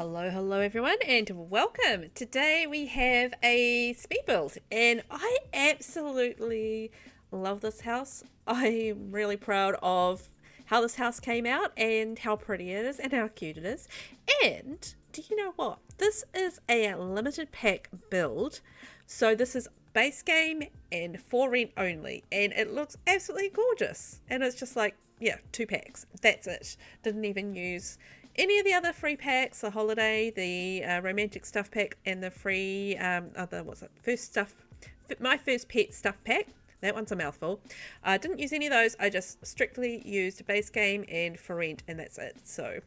Hello everyone, and welcome. Today we have a speed build, and I absolutely love this house. I'm really proud of how this house came out and how pretty it is and how cute it is. And do you know what? This is a limited pack build, so this is base game and for rent only, and it looks absolutely gorgeous. And it's just like, yeah, 2 packs. That's it. Didn't even use any of the other free packs, the holiday, the romantic stuff pack, and the free other what's it? First stuff, my first pet stuff pack. That one's a mouthful. I didn't use any of those. I just strictly used base game and for rent, and that's it. So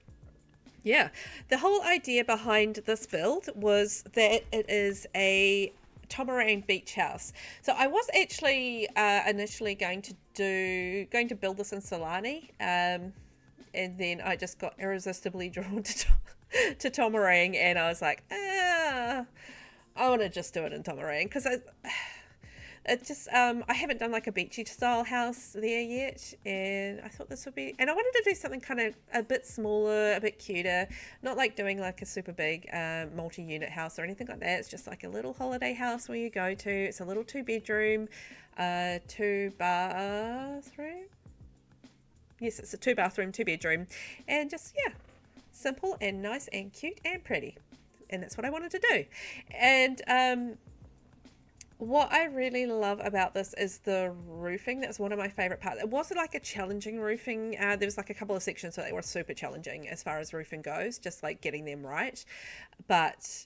yeah, the whole idea behind this build was that it is a Tomarang beach house. So I was actually initially going to build this in Solani. And then I just got irresistibly drawn to Tomarang, and I was like, I want to just do it in Tomarang because I haven't done like a beachy style house there yet, and I thought this would be, and I wanted to do something kind of a bit smaller, a bit cuter, not like doing like a super big multi-unit house or anything like that. It's just like a little holiday house where you go to. It's a little 2-bedroom, 2-bathroom. Yes, it's a 2-bathroom, 2-bedroom, and just, yeah, simple and nice and cute and pretty. And that's what I wanted to do. And what I really love about this is the roofing. That's one of my favorite parts. It wasn't like a challenging roofing. There was like a couple of sections that were super challenging as far as roofing goes, just like getting them right. But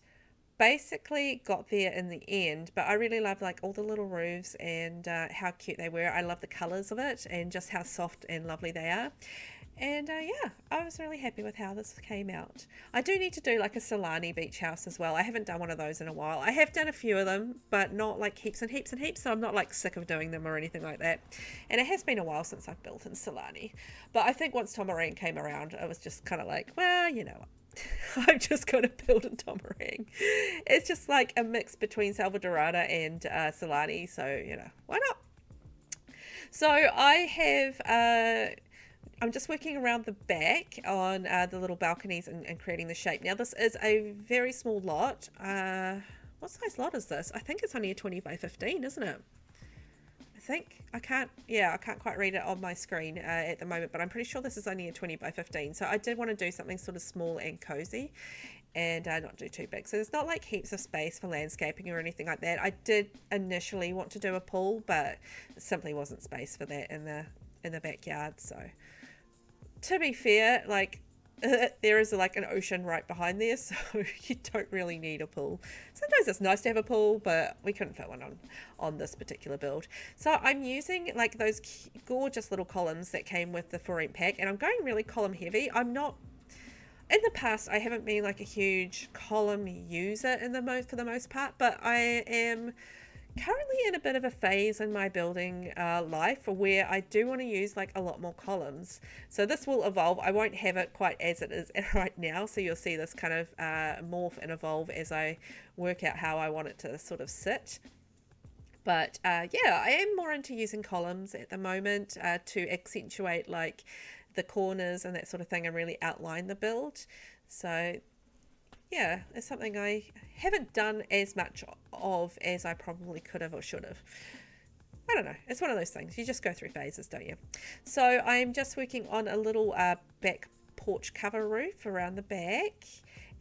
basically got there in the end. But I really love like all the little roofs and how cute they were. I love the colors of it and just how soft and lovely they are. And yeah, I was really happy with how this came out. I do need to do like a Solani beach house as well. I haven't done one of those in a while. I have done a few of them, but not like heaps and heaps and heaps, so I'm not like sick of doing them or anything like that. And it has been a while since I've built in Solani. But I think once Tomarang came around, I was just kind of like, well, you know what? I'm just going to build in Tomarang. It's just like a mix between Salvadorada and Solani, so, you know, why not? So I have... I'm just working around the back on the little balconies and creating the shape. Now this is a very small lot. What size lot is this? I think it's only a 20 by 15, isn't it? I can't quite read it on my screen at the moment, but I'm pretty sure this is only a 20 by 15. So I did want to do something sort of small and cozy and not do too big. So there's not like heaps of space for landscaping or anything like that. I did initially want to do a pool, but simply wasn't space for that in the backyard. So to be fair, like there is like an ocean right behind there, so you don't really need a pool. Sometimes it's nice to have a pool, but we couldn't fit one on this particular build. So I'm using like those gorgeous little columns that came with the for rent pack, and I'm going really column heavy. I'm not, in the past I haven't been like a huge column user for the most part, but I am currently in a bit of a phase in my building life where I do want to use like a lot more columns. So this will evolve. I won't have it quite as it is right now, so you'll see this kind of morph and evolve as I work out how I want it to sort of sit. But yeah, I am more into using columns at the moment to accentuate like the corners and that sort of thing and really outline the build. So yeah, it's something I haven't done as much of as I probably could have or should have. I don't know. It's one of those things. You just go through phases, don't you? So I'm just working on a little back porch cover roof around the back.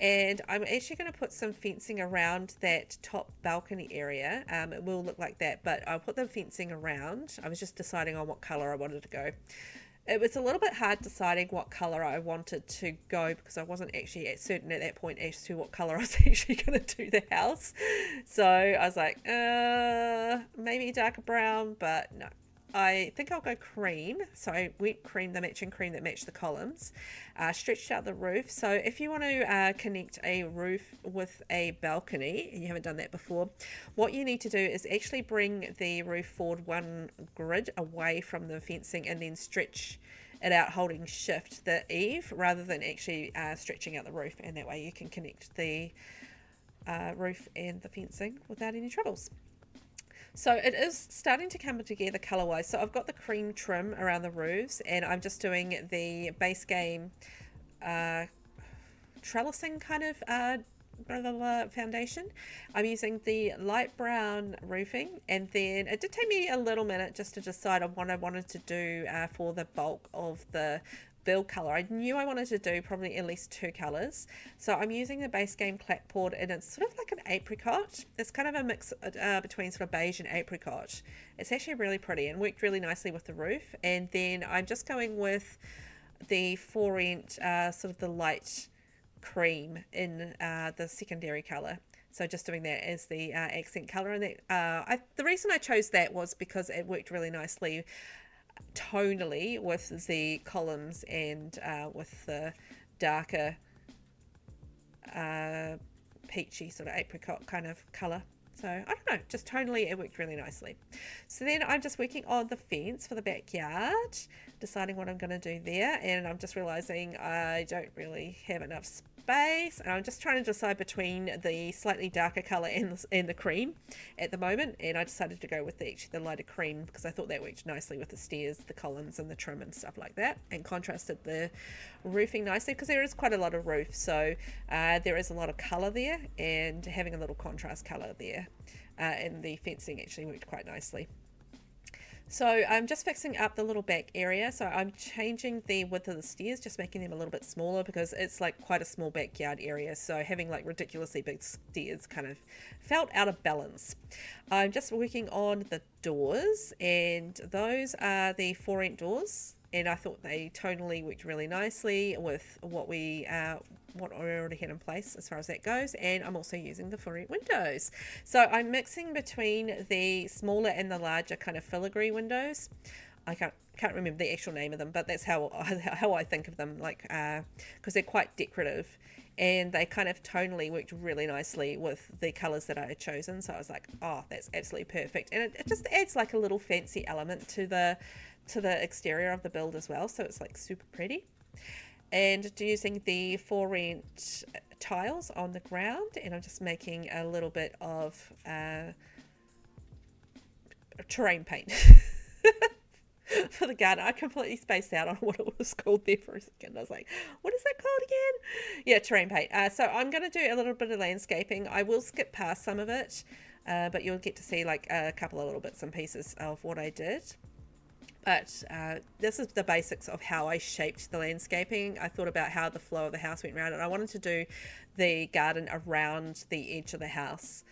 And I'm actually going to put some fencing around that top balcony area. It will look like that, but I'll put the fencing around. I was just deciding on what colour I wanted to go. It was a little bit hard deciding what colour I wanted to go because I wasn't actually certain at that point as to what colour I was actually going to do the house. So I was like, maybe darker brown, but no. I think I'll go cream. So I went cream, the matching cream that matched the columns. Stretched out the roof. So if you want to connect a roof with a balcony, and you haven't done that before, what you need to do is actually bring the roof forward one grid away from the fencing and then stretch it out holding shift the eave rather than actually stretching out the roof, and that way you can connect the roof and the fencing without any troubles. So it is starting to come together color-wise. So I've got the cream trim around the roofs, and I'm just doing the base game trellising kind of blah, blah, blah, foundation. I'm using the light brown roofing, and then it did take me a little minute just to decide on what I wanted to do for the bulk of the build color. I knew I wanted to do probably at least 2 colors, so I'm using the Basegame clapboard, and it's sort of like an apricot. It's kind of a mix between sort of beige and apricot. It's actually really pretty and worked really nicely with the roof. And then I'm just going with the For Rent sort of the light cream in the secondary color, so just doing that as the accent color. And that the reason I chose that was because it worked really nicely tonally with the columns and with the darker peachy sort of apricot kind of color. So I don't know, just tonally it worked really nicely. So then I'm just working on the fence for the backyard, deciding what I'm going to do there, and I'm just realizing I don't really have enough space, and I'm just trying to decide between the slightly darker color and the cream at the moment, and I decided to go with the lighter cream because I thought that worked nicely with the stairs, the columns and the trim and stuff like that, and contrasted the roofing nicely because there is quite a lot of roof, so there is a lot of color there, and having a little contrast color there and the fencing actually worked quite nicely. So I'm just fixing up the little back area. So I'm changing the width of the stairs, just making them a little bit smaller because it's like quite a small backyard area. So having like ridiculously big stairs kind of felt out of balance. I'm just working on the doors, and those are the For Rent doors. And I thought they tonally worked really nicely with what we already had in place as far as that goes. And I'm also using the For Rent windows. So I'm mixing between the smaller and the larger kind of filigree windows. I can't remember the actual name of them, but that's how I think of them, like because they're quite decorative, and they kind of tonally worked really nicely with the colors that I had chosen. So I was like, oh, that's absolutely perfect, and it just adds like a little fancy element to the exterior of the build as well, so it's like super pretty. And using the For Rent tiles on the ground, and I'm just making a little bit of terrain paint for the garden. I completely spaced out on what it was called there for a second. I was like, what is that called again? Yeah, terrain paint. So I'm going to do a little bit of landscaping. I will skip past some of it, but you'll get to see like a couple of little bits and pieces of what I did. But this is the basics of how I shaped the landscaping. I thought about how the flow of the house went around, and I wanted to do the garden around the edge of the house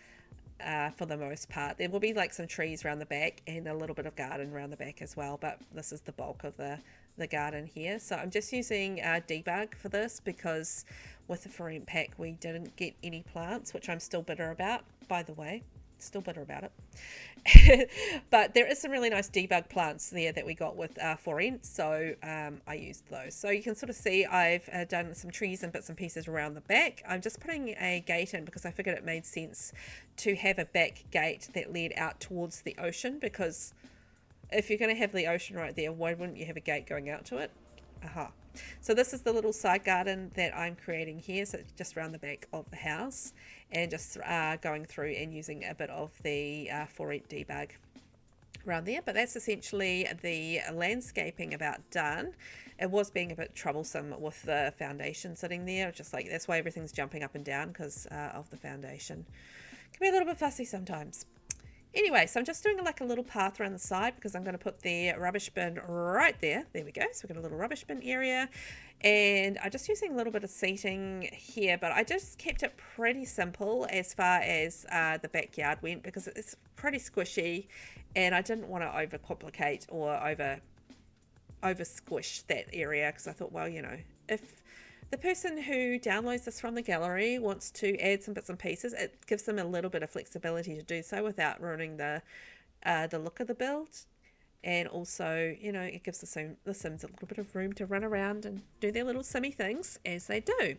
for the most part. There will be like some trees around the back and a little bit of garden around the back as well, but this is the bulk of the garden here. So I'm just using debug for this because with the For Rent pack we didn't get any plants, which I'm still bitter about, by the way. Still bitter about it. But there is some really nice debug plants there that we got with For Rent, so I used those. So you can sort of see I've done some trees and bits and pieces around the back. I'm just putting a gate in because I figured it made sense to have a back gate that led out towards the ocean, because if you're going to have the ocean right there, why wouldn't you have a gate going out to it? Aha. So this is the little side garden that I'm creating here, so it's just around the back of the house, and just going through and using a bit of the For Rent debug around there. But that's essentially the landscaping about done. It was being a bit troublesome with the foundation sitting there, just like that's why everything's jumping up and down, because of the foundation. Can be a little bit fussy sometimes. Anyway, so I'm just doing like a little path around the side because I'm going to put the rubbish bin right there. There we go. So we've got a little rubbish bin area, and I'm just using a little bit of seating here, but I just kept it pretty simple as far as the backyard went because it's pretty squishy, and I didn't want to overcomplicate or over squish that area, because I thought, well, you know, if the person who downloads this from the gallery wants to add some bits and pieces, it gives them a little bit of flexibility to do so without ruining the look of the build. And also, you know, it gives the Sims a little bit of room to run around and do their little simmy things as they do.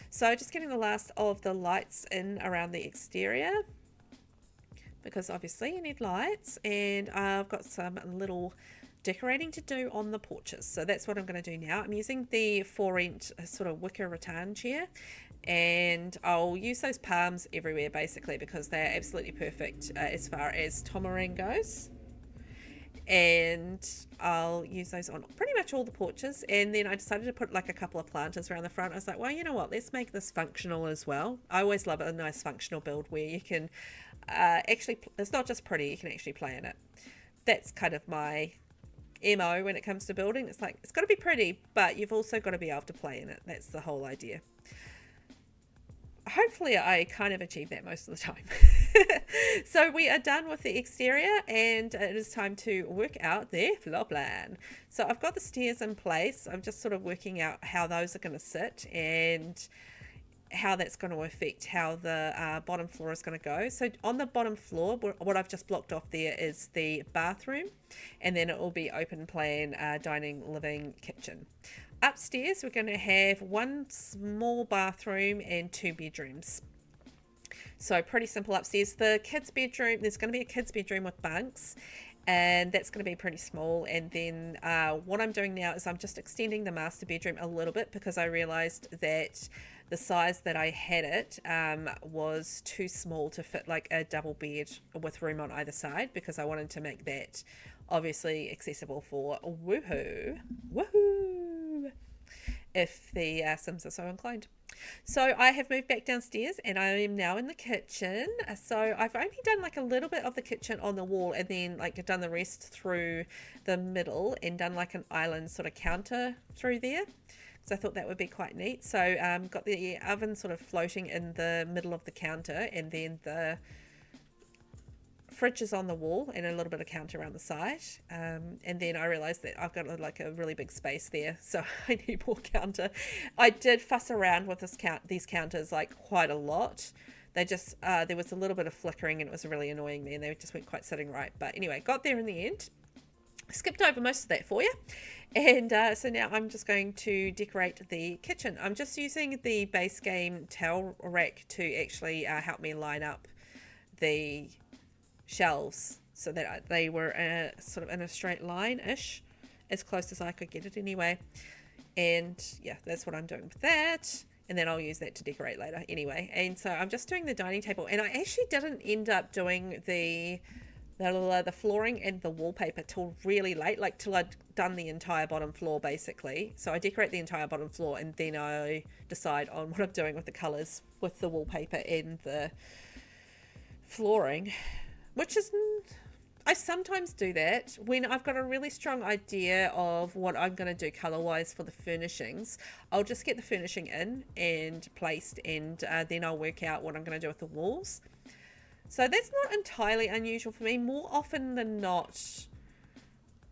So just getting the last of the lights in around the exterior, because obviously you need lights, and I've got some little decorating to do on the porches, so that's what I'm going to do now. I'm using the For Rent sort of wicker rattan chair, and I'll use those palms everywhere basically because they're absolutely perfect as far as Tomarang goes. and I'll use those on pretty much all the porches. And then I decided to put like a couple of planters around the front. I was like, well, you know what, let's make this functional as well. I always love a nice functional build where you can actually, it's not just pretty, you can actually play in it. That's kind of my MO when it comes to building. It's like, it's got to be pretty, but you've also got to be able to play in it. That's the whole idea. Hopefully I kind of achieve that most of the time. So we are done with the exterior, and it is time to work out the floor plan. So I've got the stairs in place. I'm just sort of working out how those are going to sit and how that's going to affect how the bottom floor is going to go. So on the bottom floor, what I've just blocked off there is the bathroom, and then it will be open plan dining, living, kitchen. Upstairs, we're going to have one small bathroom and 2 bedrooms. So pretty simple upstairs. The kids' bedroom, there's going to be a kids' bedroom with bunks, and that's going to be pretty small. And then what I'm doing now is I'm just extending the master bedroom a little bit, because I realized that the size that I had it was too small to fit like a double bed with room on either side, because I wanted to make that obviously accessible for woohoo, if the Sims are so inclined. So I have moved back downstairs, and I am now in the kitchen. So I've only done like a little bit of the kitchen on the wall, and then like done the rest through the middle, and done like an island sort of counter through there. So I thought that would be quite neat. So got the oven sort of floating in the middle of the counter, and then the fridge is on the wall and a little bit of counter around the side. And then I realized that I've got like a really big space there, so I need more counter. I did fuss around with these counters like quite a lot. They just, there was a little bit of flickering, and it was really annoying me, and they just weren't quite sitting right. But anyway, got there in the end. Skipped over most of that for you. And so now I'm just going to decorate the kitchen. I'm just using the Basegame towel rack to actually help me line up the shelves so that they were sort of in a straight line-ish, as close as I could get it anyway. And yeah, that's what I'm doing with that. And then I'll use that to decorate later anyway. And so I'm just doing the dining table, and I actually didn't end up doing the flooring and the wallpaper till really late, like till I'd done the entire bottom floor basically. So I decorate the entire bottom floor, and then I decide on what I'm doing with the colours with the wallpaper and the flooring, which is, I sometimes do that when I've got a really strong idea of what I'm going to do colour wise for the furnishings. I'll just get the furnishing in and placed, and then I'll work out what I'm going to do with the walls. So that's not entirely unusual for me. More often than not,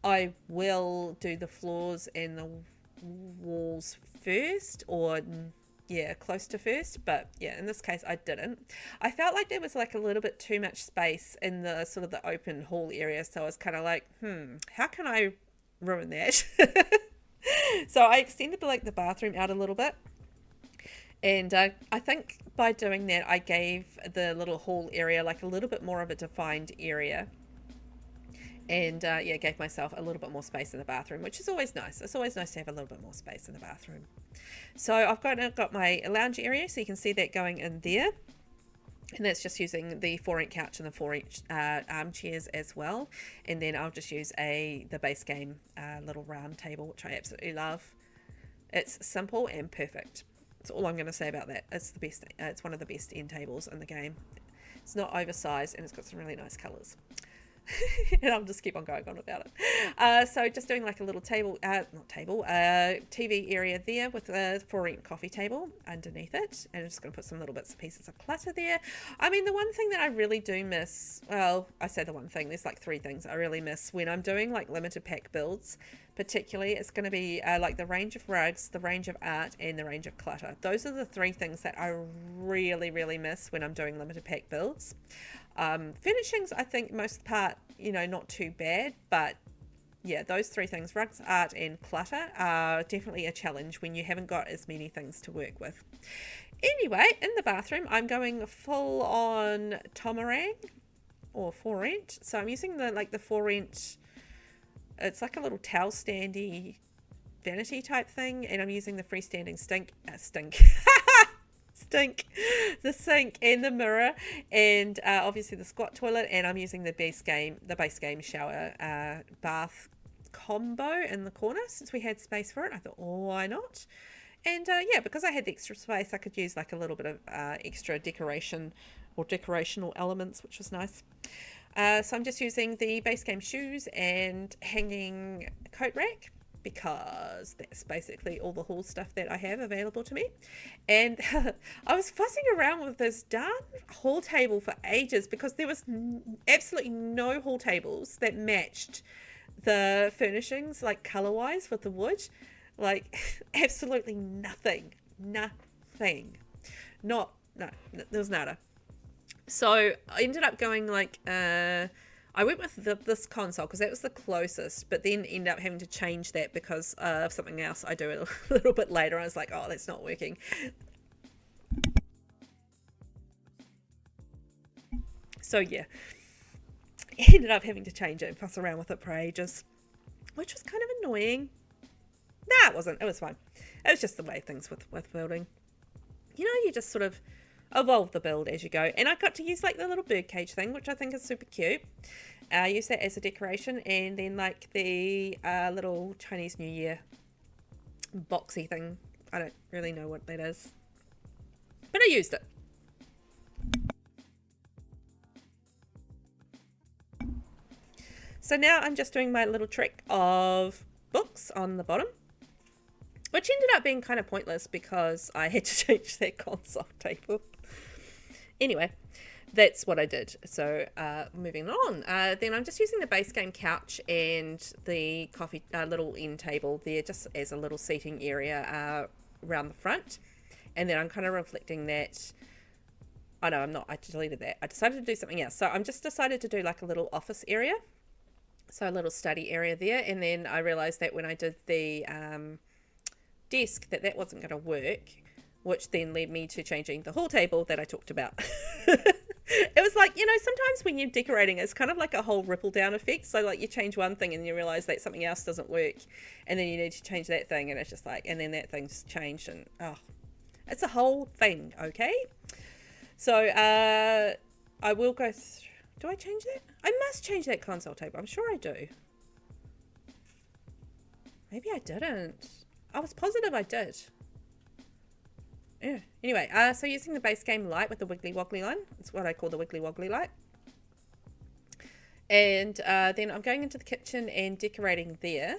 I will do the floors and the walls first, or yeah, close to first. But yeah, in this case I didn't. I felt like there was like a little bit too much space in the sort of the open hall area, so I was kind of like, how can I ruin that? So I extended like the bathroom out a little bit. And I think by doing that, I gave the little hall area like a little bit more of a defined area. And yeah, gave myself a little bit more space in the bathroom, which is always nice. It's always nice to have a little bit more space in the bathroom. So I've got my lounge area, so you can see that going in there. And that's just using the 4-inch couch and the 4-inch armchairs as well. And then I'll just use the Basegame little round table, which I absolutely love. It's simple and perfect. That's all I'm going to say about that. It's the best. It's one of the best end tables in the game. It's not oversized, and it's got some really nice colours. And I'll just keep on going on about it. So just doing like a little table, TV area there with a 4-inch coffee table underneath it. And I'm just going to put some little bits and pieces of clutter there. I mean, the one thing that I really do miss, well, I say the one thing, there's like 3 things I really miss when I'm doing like limited pack builds. Particularly, it's going to be like the range of rugs, the range of art, and the range of clutter. Those are the 3 things that I really, really miss when I'm doing limited pack builds. Furnishings, I think most of the part, not too bad, but yeah, those 3 things, rugs, art, and clutter, are definitely a challenge when you haven't got as many things to work with. Anyway, in the bathroom, I'm going full on Tomarang or For Rent. So I'm using the For Rent. It's like a little towel standy vanity type thing, and I'm using the freestanding the sink and the mirror, and obviously the squat toilet, and I'm using the Basegame shower bath combo in the corner since we had space for it. I thought, oh, why not? And yeah, because I had the extra space, I could use like a little bit of extra decoration or decorational elements, which was nice. So I'm just using the Basegame shoes and hanging coat rack, because that's basically all the haul stuff that I have available to me. And I was fussing around with this darn haul table for ages because there was absolutely no haul tables that matched the furnishings, like color wise, with the wood. Like absolutely nothing. No, there was nada. So I ended up going like I went with this console because that was the closest, but then ended up having to change that because of something else I do a little bit later. I was like, oh, that's not working. So yeah, ended up having to change it and fuss around with it for ages, which was kind of annoying. Nah, it wasn't. It was fine. It was just the way things with building. You know, you just sort of evolve the build as you go. And I got to use like the little birdcage thing, which I think is super cute. Use that as a decoration, and then like the little Chinese New Year boxy thing. I don't really know what that is, but I used it. So now I'm just doing my little trick of books on the bottom, which ended up being kind of pointless because I had to change that console table. Anyway, that's what I did. So moving on, then I'm just using the Basegame couch and the coffee little end table there just as a little seating area around the front. And then I'm kind of reflecting that. Oh no, I'm not. I deleted that. I decided to do something else. So I'm just decided to do like a little office area. So a little study area there. And then I realized that when I did the desk that wasn't going to work, which then led me to changing the hall table that I talked about. It was like, you know, sometimes when you're decorating, it's kind of like a whole ripple down effect. So like you change one thing and you realize that something else doesn't work, and then you need to change that thing, and it's just like, and then that thing's changed, and oh, it's a whole thing. Okay, so I will go through. Do I change that? I must change that console table. I'm sure I do. Maybe I didn't. I was positive I did. Yeah. Anyway, so using the Basegame light with the wiggly woggly line. It's what I call the wiggly woggly light. And then I'm going into the kitchen and decorating there.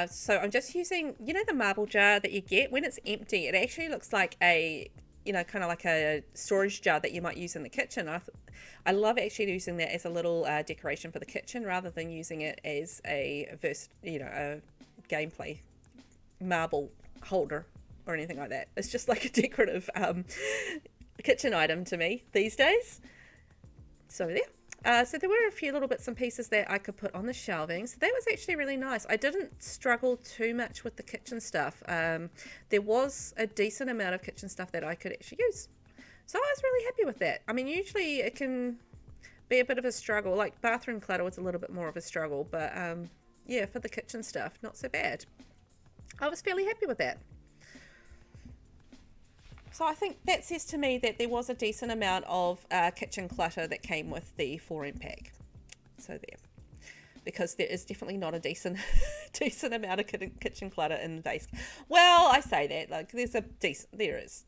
So I'm just using, you know, the marble jar that you get when it's empty. It actually looks like a, you know, kind of like a storage jar that you might use in the kitchen. I love actually using that as a little decoration for the kitchen rather than using it as a gameplay marble holder or anything like that. It's just like a decorative kitchen item to me these days. So there. So there were a few little bits and pieces that I could put on the shelving. So that was actually really nice. I didn't struggle too much with the kitchen stuff. There was a decent amount of kitchen stuff that I could actually use. So I was really happy with that. I mean, usually it can be a bit of a struggle. Like bathroom clutter was a little bit more of a struggle. But yeah, for the kitchen stuff, not so bad. I was fairly happy with that. So I think that says to me that there was a decent amount of kitchen clutter that came with the 4-in pack. So there. Because there is definitely not a decent amount of kitchen clutter in the base. Well, I say that, like there is.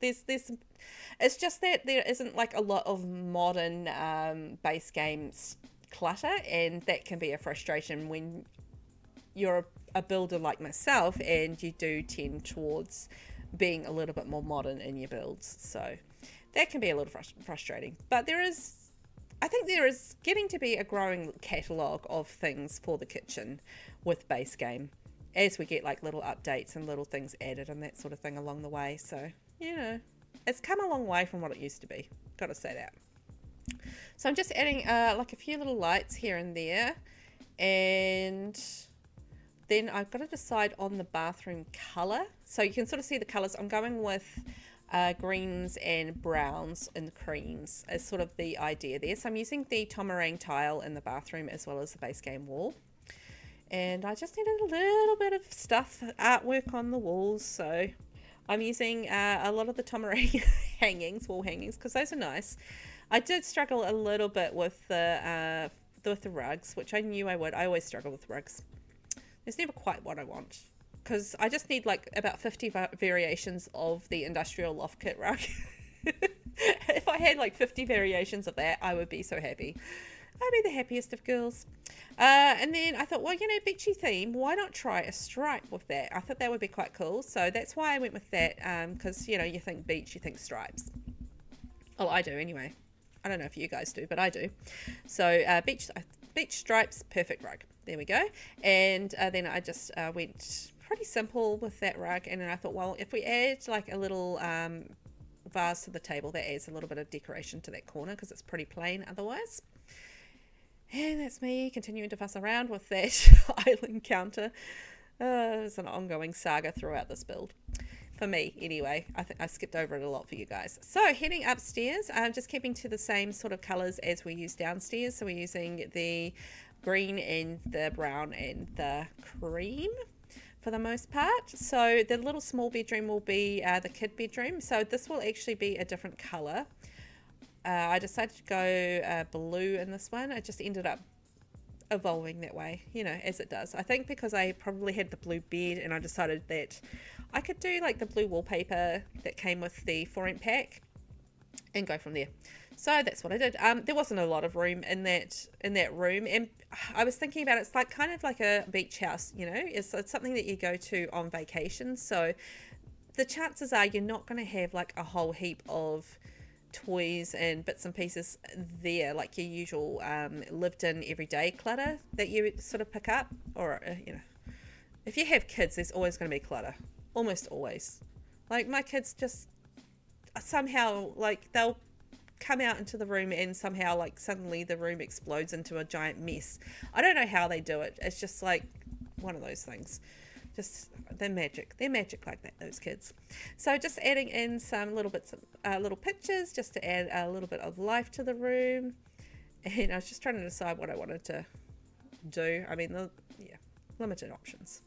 It's just that there isn't like a lot of modern base games clutter, and that can be a frustration when you're a builder like myself and you do tend towards being a little bit more modern in your builds. So that can be a little frustrating, but I think there is getting to be a growing catalogue of things for the kitchen with Basegame as we get like little updates and little things added and that sort of thing along the way. So, you know, it's come a long way from what it used to be. Gotta say that. So I'm just adding like a few little lights here and there, and then I've got to decide on the bathroom colour. So you can sort of see the colours. I'm going with greens and browns and creams as sort of the idea there. So I'm using the Tomarang tile in the bathroom as well as the Basegame wall. And I just needed a little bit of stuff, artwork on the walls. So I'm using a lot of the Tomarang hangings, wall hangings, because those are nice. I did struggle a little bit with the rugs, which I knew I would. I always struggle with rugs. It's never quite what I want, because I just need like about 50 variations of the industrial loft kit rug. If I had like 50 variations of that, I would be so happy. I'd be the happiest of girls. And then I thought, well, you know, beachy theme, why not try a stripe with that? I thought that would be quite cool. So that's why I went with that, because, you know, you think beach, you think stripes. Oh, I do anyway. I don't know if you guys do, but I do. So beach stripes, perfect rug. There we go. And then I just went pretty simple with that rug. And then I thought, well, if we add like a little vase to the table, that adds a little bit of decoration to that corner, because it's pretty plain otherwise. And that's me continuing to fuss around with that island counter. It's an ongoing saga throughout this build. For me, anyway. I think I skipped over it a lot for you guys. So, heading upstairs, I'm just keeping to the same sort of colours as we use downstairs. So, we're using the green and the brown and the cream for the most part. So, the little small bedroom will be the kid bedroom. So, this will actually be a different colour. I decided to go blue in this one. It just ended up evolving that way, you know, as it does. I think because I probably had the blue bed, and I decided that I could do like the blue wallpaper that came with the For Rent pack and go from there. So that's what I did. There wasn't a lot of room in that room, and I was thinking about it, it's like kind of like a beach house, you know. It's something that you go to on vacation. So the chances are you're not going to have like a whole heap of toys and bits and pieces there, like your usual lived in everyday clutter that you sort of pick up. Or you know, if you have kids, there's always going to be clutter, almost always. Like my kids just somehow, like, they'll come out into the room and somehow like suddenly the room explodes into a giant mess. I don't know how they do it. It's just like one of those things. Just they're magic like that, those kids. So just adding in some little bits of little pictures just to add a little bit of life to the room. And I was just trying to decide what I wanted to do. I mean, yeah, limited options.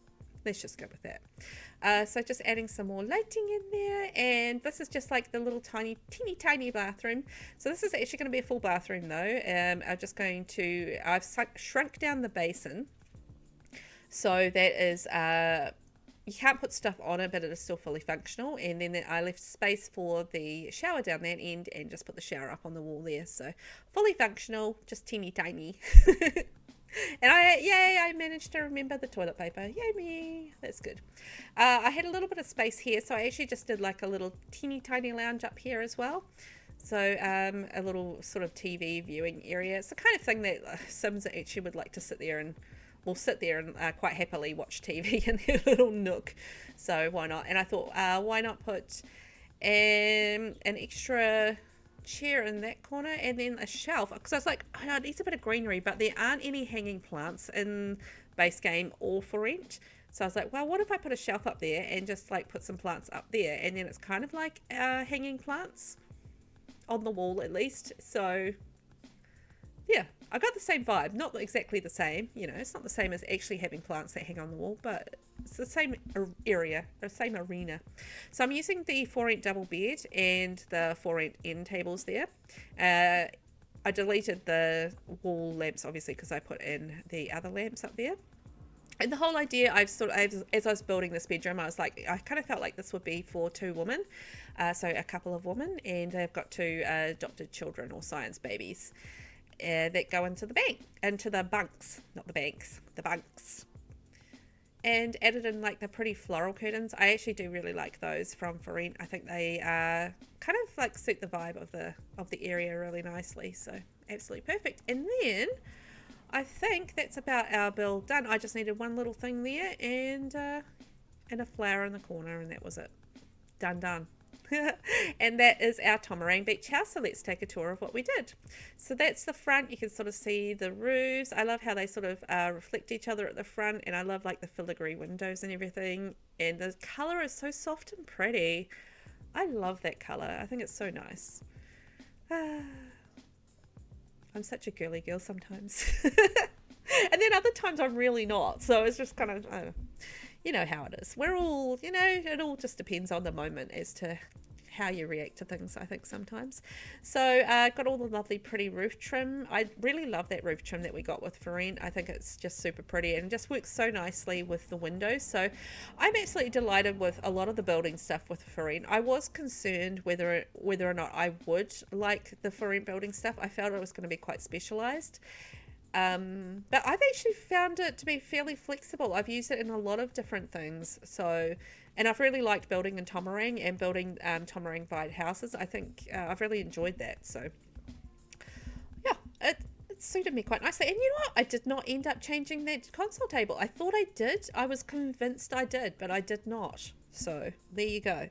Let's just go with that. So just adding some more lighting in there, and this is just like the little teeny tiny bathroom. So this is actually going to be a full bathroom though. I've shrunk down the basin. So that is, you can't put stuff on it, but it is still fully functional. And then I left space for the shower down that end and just put the shower up on the wall there. So fully functional, just teeny tiny. And I managed to remember the toilet paper. Yay me, that's good. I had a little bit of space here, so I actually just did like a little teeny tiny lounge up here as well. So a little sort of TV viewing area. It's the kind of thing that Sims actually would like to sit there and quite happily watch TV in their little nook. So why not? And I thought, why not put an extra chair in that corner and then a shelf? Because I was like, oh, it needs a bit of greenery, but there aren't any hanging plants in Basegame or For Rent. So I was like, well, what if I put a shelf up there and just like put some plants up there, and then it's kind of like hanging plants on the wall at least. So yeah, I got the same vibe. Not exactly the same, you know, it's not the same as actually having plants that hang on the wall, but it's the same area, the same arena. So I'm using the For Rent double bed and the For Rent end tables there. I deleted the wall lamps, obviously, because I put in the other lamps up there. And the whole idea, as I was building this bedroom, I was like, I kind of felt like this would be for two women. So a couple of women, and they've got two adopted children or science babies. That go into the bunks, not the banks, the bunks. And added in like the pretty floral curtains. I actually do really like those from For Rent. I think they kind of like suit the vibe of the area really nicely. So absolutely perfect. And then I think that's about our build done. I just needed one little thing there and a flower in the corner, and that was it. Done. And that is our Tomarang beach house. So let's take a tour of what we did. So that's the front. You can sort of see the roofs. I love how they sort of reflect each other at the front, and I love like the filigree windows and everything, and the color is so soft and pretty. I love that color. I think it's so nice. I'm such a girly girl sometimes. And then other times I'm really not, so it's just kind of, I don't know. you know how it is. We're all, you know, it all just depends on the moment as to how you react to things, I think, sometimes. So got all the lovely pretty roof trim. I really love that roof trim that we got with For Rent. I think it's just super pretty and just works so nicely with the windows. So I'm absolutely delighted with a lot of the building stuff with For Rent. I was concerned whether or not I would like the For Rent building stuff. I felt it was going to be quite specialized. But I've actually found it to be fairly flexible. I've used it in a lot of different things. So, and I've really liked building in Tomarang and building Tomarang Vide houses. I think I've really enjoyed that. So, yeah, it suited me quite nicely. And you know what? I did not end up changing that console table. I thought I did. I was convinced I did, but I did not. So, there you go.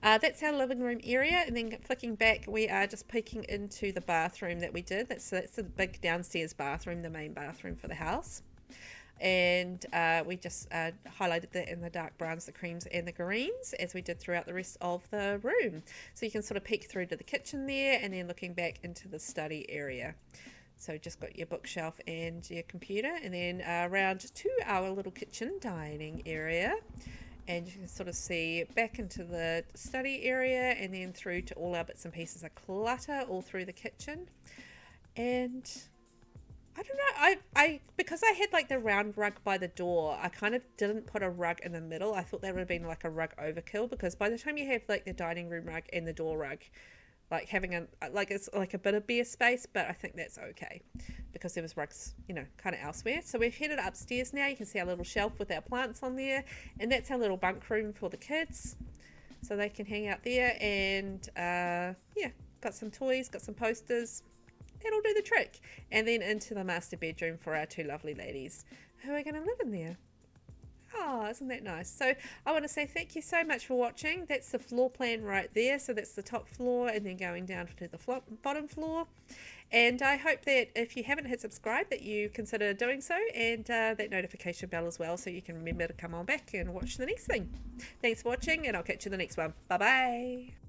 That's our living room area, and then flicking back, we are just peeking into the bathroom that we did. That's the big downstairs bathroom, the main bathroom for the house. And we just highlighted that in the dark browns, the creams, and the greens, as we did throughout the rest of the room. So you can sort of peek through to the kitchen there, and then looking back into the study area. So just got your bookshelf and your computer, and then around to our little kitchen dining area. And you can sort of see back into the study area and then through to all our bits and pieces of clutter all through the kitchen. And I don't know, I because I had like the round rug by the door, I kind of didn't put a rug in the middle. I thought that would have been like a rug overkill, because by the time you have like the dining room rug and the door rug, like having a like it's like a bit of bare space, but I think that's okay because there was rugs, you know, kind of elsewhere. So we've headed upstairs now. You can see our little shelf with our plants on there, and that's our little bunk room for the kids, so they can hang out there. And yeah, got some toys, got some posters. That'll do the trick. And then into the master bedroom for our two lovely ladies who are going to live in there. Oh, isn't that nice? So I want to say thank you so much for watching. That's the floor plan right there. So that's the top floor, and then going down to the bottom floor. And I hope that if you haven't hit subscribe, that you consider doing so, and that notification bell as well, so you can remember to come on back and watch the next thing. Thanks for watching, and I'll catch you in the next one. Bye bye.